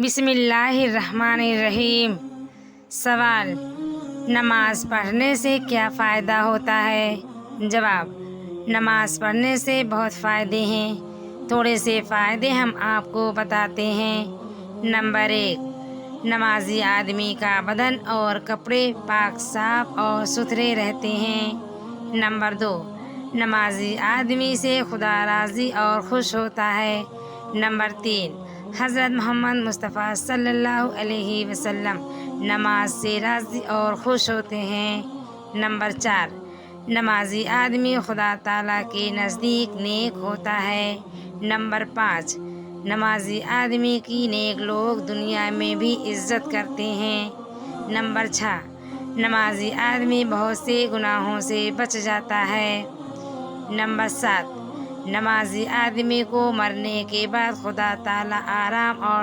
بسم اللہ الرحمن الرحیم۔ سوال: نماز پڑھنے سے کیا فائدہ ہوتا ہے؟ جواب: نماز پڑھنے سے بہت فائدے ہیں۔ تھوڑے سے فائدے ہم آپ کو بتاتے ہیں۔ نمبر 1، نمازی آدمی کا بدن اور کپڑے پاک صاف اور ستھرے رہتے ہیں۔ نمبر 2، نمازی آدمی سے خدا راضی اور خوش ہوتا ہے۔ نمبر 3، حضرت محمد مصطفیٰ صلی اللہ علیہ وسلم نماز سے راضی اور خوش ہوتے ہیں۔ نمبر 4، نمازی آدمی خدا تعالیٰ کے نزدیک نیک ہوتا ہے۔ نمبر 5، نمازی آدمی کی نیک لوگ دنیا میں بھی عزت کرتے ہیں۔ نمبر 6، نمازی آدمی بہت سے گناہوں سے بچ جاتا ہے۔ نمبر 7، نمازی آدمی کو مرنے کے بعد خدا تعالیٰ آرام اور